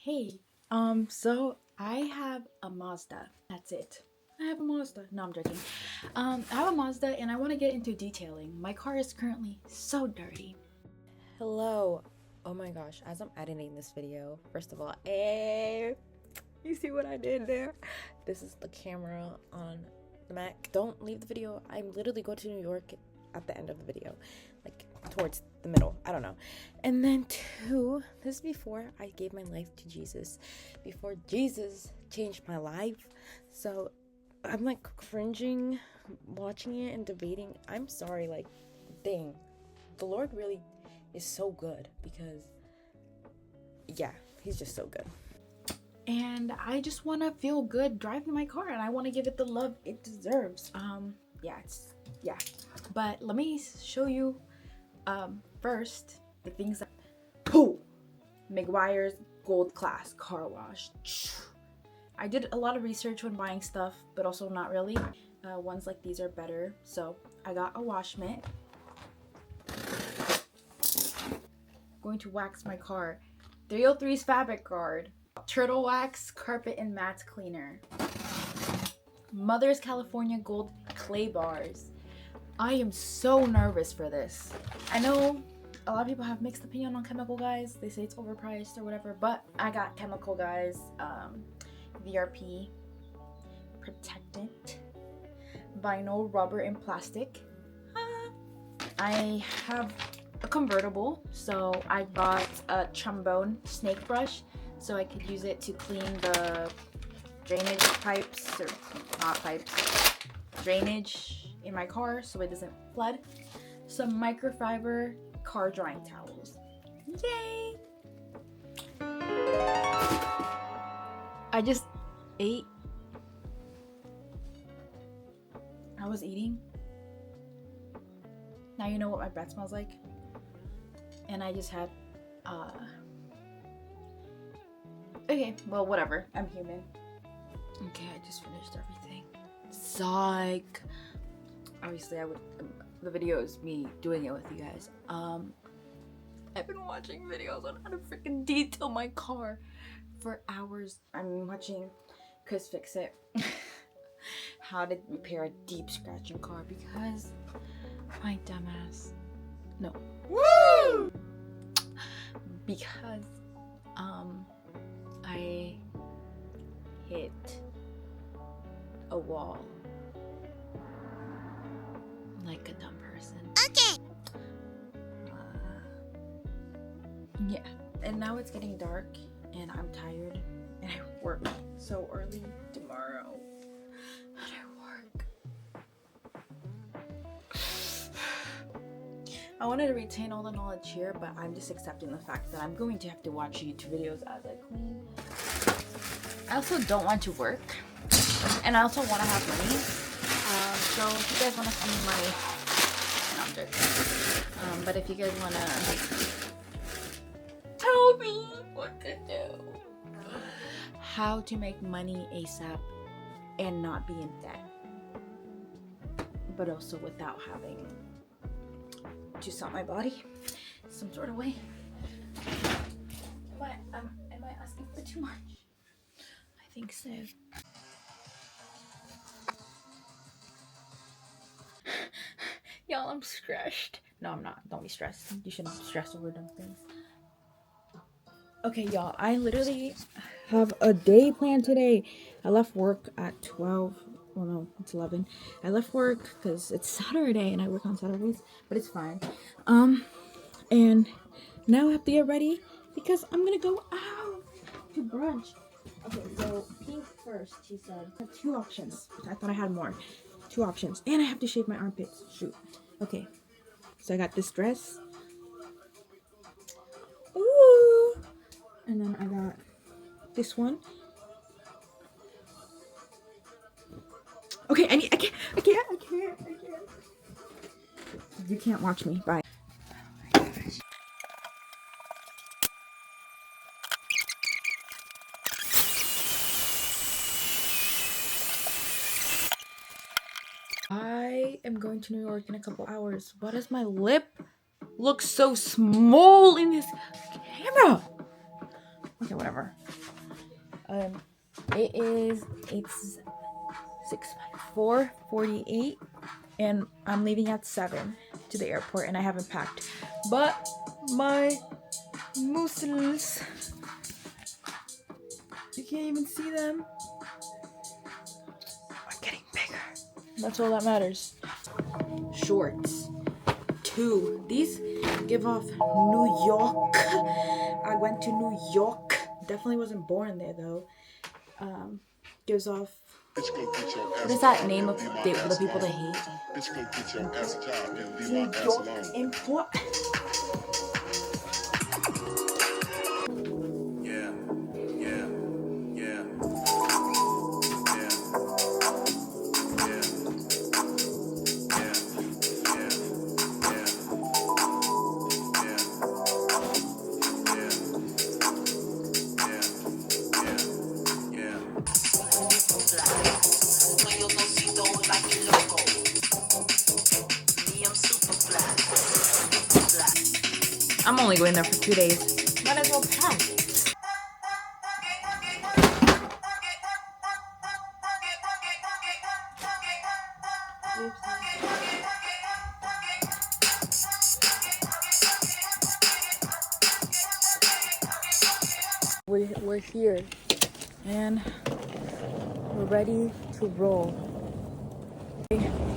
Hey, so I have a Mazda. That's it. I have a Mazda. No, I'm joking. I have a Mazda and I want to get into detailing. My car is currently so dirty. Hello. Oh my gosh, as I'm editing this video, first of all, you see what I did there? This is the camera on the Mac. Don't leave the video. I'm literally going to New York at the end of the video, like towards the middle. I don't know. And then two, this is before I gave my life to Jesus, before Jesus changed my life. So I'm like cringing watching it and debating. I'm sorry, like, dang, the Lord really is so good because, yeah, he's just so good. And I just want to feel good driving my car and I want to give it the love it deserves. Yeah. But let me show you first the things that McGuire's Gold Class Car Wash. I did a lot of research when buying stuff, but also not really. Ones like these are better. So I got a wash mitt. Going to wax my car. 303's Fabric Guard. Turtle Wax Carpet and Mat Cleaner. Mother's California Gold Clay Bars. I am so nervous for this. I know a lot of people have mixed opinion on Chemical Guys. They say it's overpriced or whatever, but I got Chemical Guys VRP Protectant Vinyl Rubber and Plastic. I have a convertible, so I got a trombone snake brush so I could use it to clean the drainage pipes, or not pipes, drainage in my car so it doesn't flood. Some microfiber car drying towels. Yay! I just ate. I was eating. Now you know what my breath smells like. And I just had okay, well, whatever. I'm human. Okay, I just finished everything. Psych. Obviously, the video is me doing it with you guys. I've been watching videos on how to freaking detail my car for hours. I'm watching Chris Fix It. How to repair a deep scratching car because my dumbass. No. Woo! Because I hit a wall like a dumb person. Okay. Yeah. And now it's getting dark and I'm tired and I work so early tomorrow. And I work. I wanted to retain all the knowledge here, but I'm just accepting the fact that I'm going to have to watch YouTube videos as I clean. I also don't want to work, and I also want to have money. So if you guys want to send me money, no, I'm joking. But if you guys want to tell me what to do, how to make money ASAP and not be in debt, but also without having to sell my body some sort of way. Am I asking for too much? I think so. Y'all, I'm stressed. No, I'm not. Don't be stressed. You shouldn't stress over dumb things. Okay, y'all, I literally have a day planned today. I left work at 12. Well, no, it's 11. I left work because it's Saturday and I work on Saturdays, but it's fine. And now I have to get ready because I'm gonna go out to brunch. Okay, so pink first, she said. I have two options. I thought I had more. Two options. And I have to shave my armpits. Shoot. Okay. So I got this dress. Ooh. And then I got this one. Okay, I can't. You can't watch me. Bye. I am going to New York in a couple hours. Why does my lip look so small in this camera? Okay, whatever. It's 4:48 and I'm leaving at 7 to the airport and I haven't packed. But my muscles, you can't even see them, are getting bigger. That's all that matters. Shorts. 2. These give off New York. I went to New York. Definitely wasn't born there though. Gives off. What is that name of the people they hate? New York import. I'm only going there for 2 days. Might as well pack. We're here and we're ready to roll.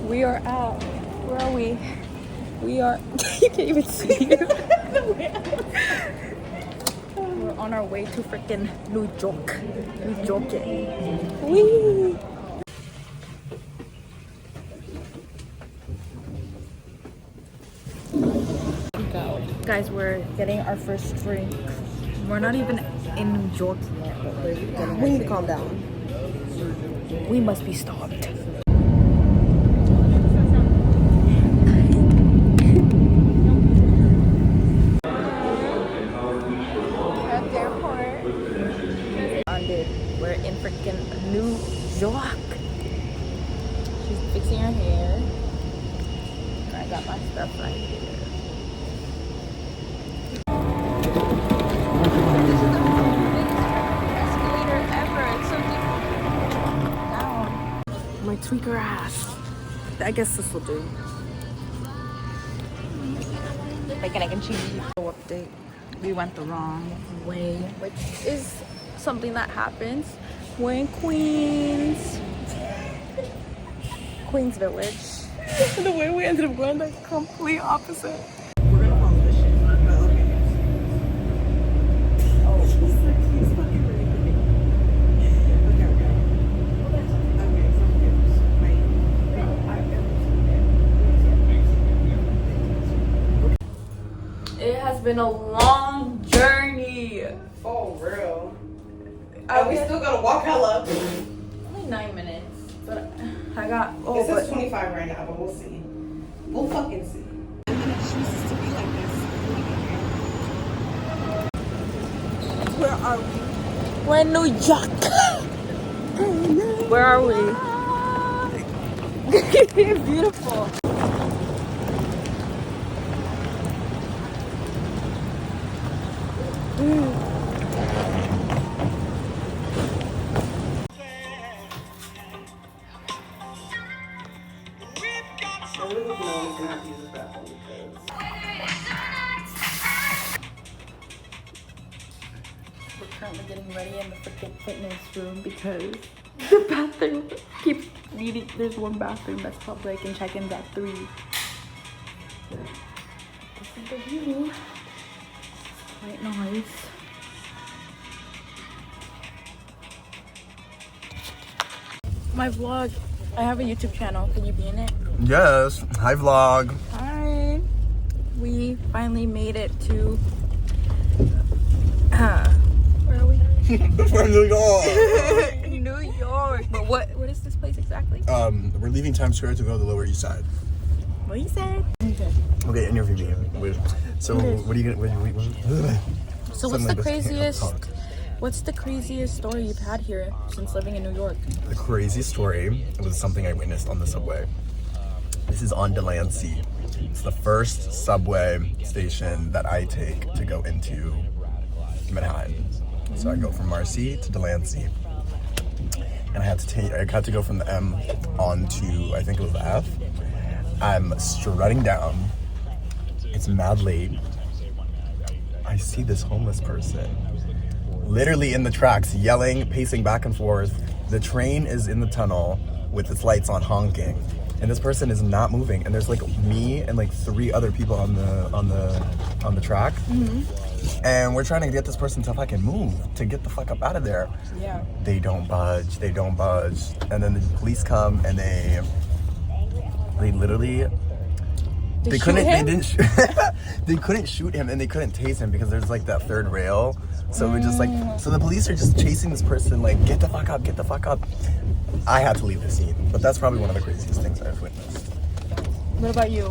We are out. Where are we? We are. You can't even see. We're on our way to freaking New York. New York. Whee! Guys, we're getting our first drink. We're not even in New York yet, but we're getting. We need to calm down. We must be stopped. We're in freaking New York. She's fixing her hair. I got my stuff right here. This is the biggest escalator ever. It's so deep down. My tweaker ass. I guess this will do. Bacon, egg, and cheese. Update. We went the wrong way, which is something that happens. We're in Queens Village. The way we ended up going the complete opposite. We're gonna follow this shit. But okay. Oh, he's fucking really pretty. Okay. Okay, so wait. It has been a long journey. For real. We still gotta walk hella. Only 9 minutes, but I got. Oh, It says 25 right now, but we'll see. We'll fucking see. Where are we? we're in New York. Where are we? Beautiful. We're currently getting ready in the freaking fitness room because the bathroom keeps needing. There's one bathroom that's public and check-in's at 3. This is the view. It's quite nice. My vlog. I have a YouTube channel. Can you be in it? Yes. Hi, vlog. Hi. We finally made it to. Where are we? We're in New York. New York. But what is this place exactly? We're leaving Times Square to go to the Lower East Side. What you said? Okay, interview me. So, what are you gonna? So what's the craziest? What's the craziest story you've had here since living in New York? The craziest story was something I witnessed on the subway. This is on Delancey. It's the first subway station that I take to go into Manhattan. So I go from Marcy to Delancey. And I had to go from the M on to, I think it was the F. I'm strutting down. It's mad late. I see this homeless person literally in the tracks, yelling, pacing back and forth. The train is in the tunnel with its lights on, honking, and this person is not moving. And there's like me and like 3 other people on the track, and we're trying to get this person to fucking move, to get the fuck up out of there. Yeah. They don't budge. They don't budge. And then the police come and they literally. They couldn't shoot him and they couldn't tase him because there's like that 3rd rail. So we're just like, so the police are just chasing this person like, get the fuck up, get the fuck up. I had to leave the scene, but that's probably one of the craziest things I've witnessed. What about you?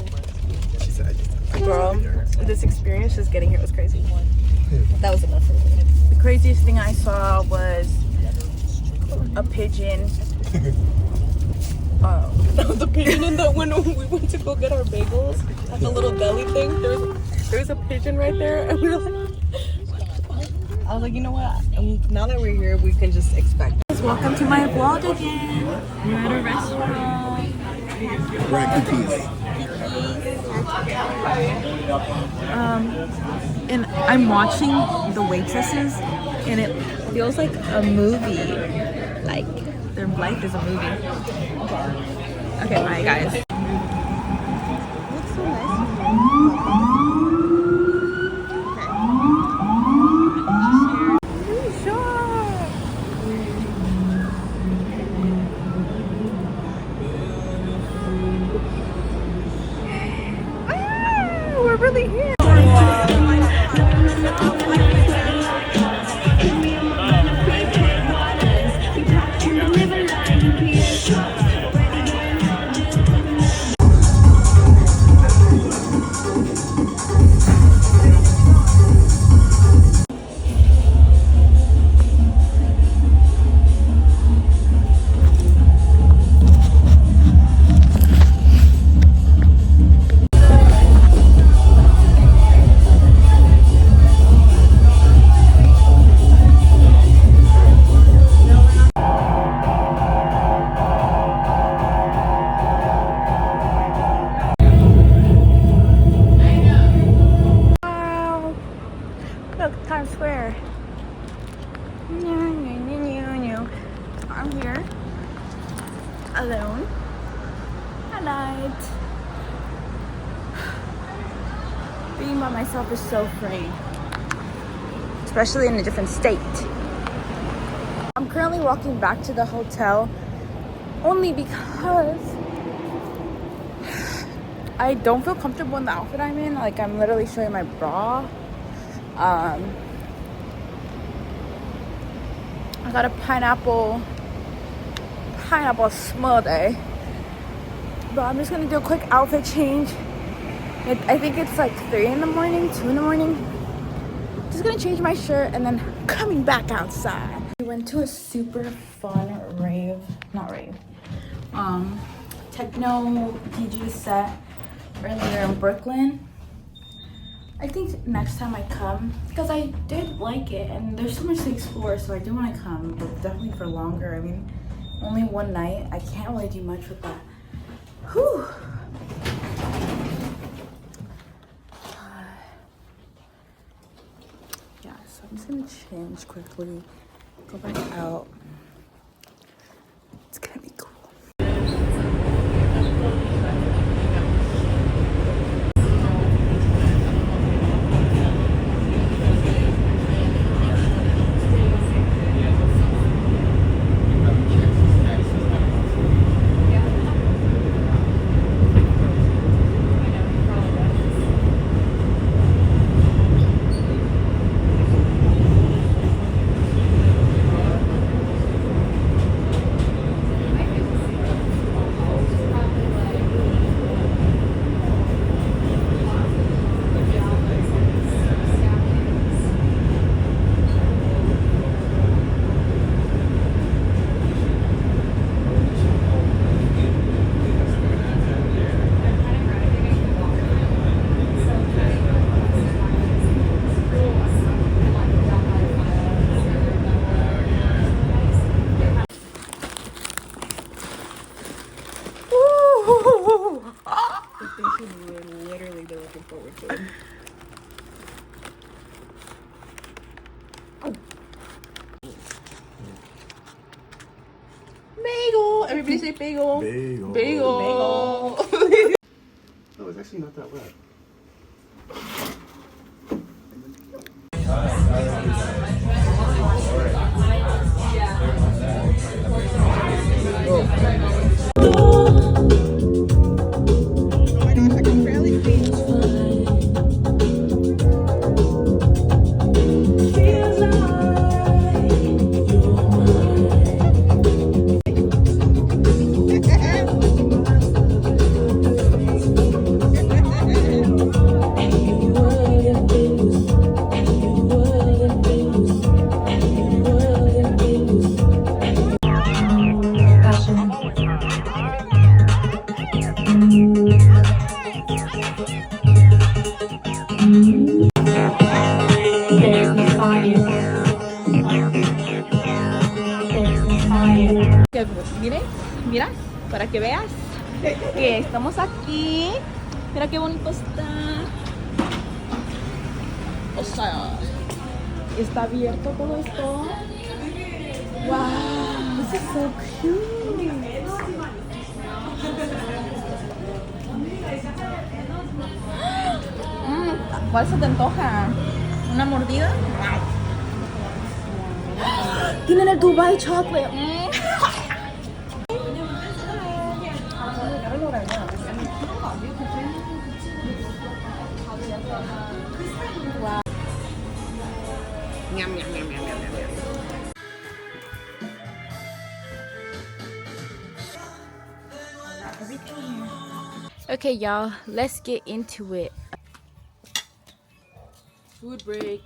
She said I just Girl, this experience just getting here was crazy. That was enough for me. The craziest thing I saw was a pigeon. The pigeon in the when we went to go get our bagels at the little deli thing. There was a pigeon right there, and we were like, I was like, you know what? Now that we're here, we can just expect. Welcome to my vlog again. We're at a restaurant. Right, cookies. And I'm watching the waitresses, and it feels like a movie. Like their life is a movie. Okay, bye guys. Looks so nice. We're really here. Times Square. I'm here alone at night. Being by myself is so free, especially in a different state. I'm currently walking back to the hotel only because I don't feel comfortable in the outfit I'm in. Like, I'm literally showing my bra. I got a pineapple smoothie, but I'm just gonna do a quick outfit change. I think it's like 3 in the morning, 2 in the morning. Just gonna change my shirt and then coming back outside. We went to a super fun techno DJ set earlier in Brooklyn. I think next time I come, because I did like it and there's so much to explore, so I do want to come, but definitely for longer. I mean, only one night. I can't really do much with that. Whew. Yeah, so I'm just gonna change quickly, go back out. It's gonna be cool. Everybody say bagel. Bagel. Bagel. Oh, it's actually not that wet. Mire, mira, para que veas que estamos aquí. Mira qué bonito está. O sea, está abierto todo esto. Wow, this is so cute. ¿Cuál se te antoja? ¿Una mordida? Tienen el Dubai chocolate. Okay, y'all, let's get into it. Food break.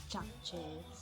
Chocolate chips.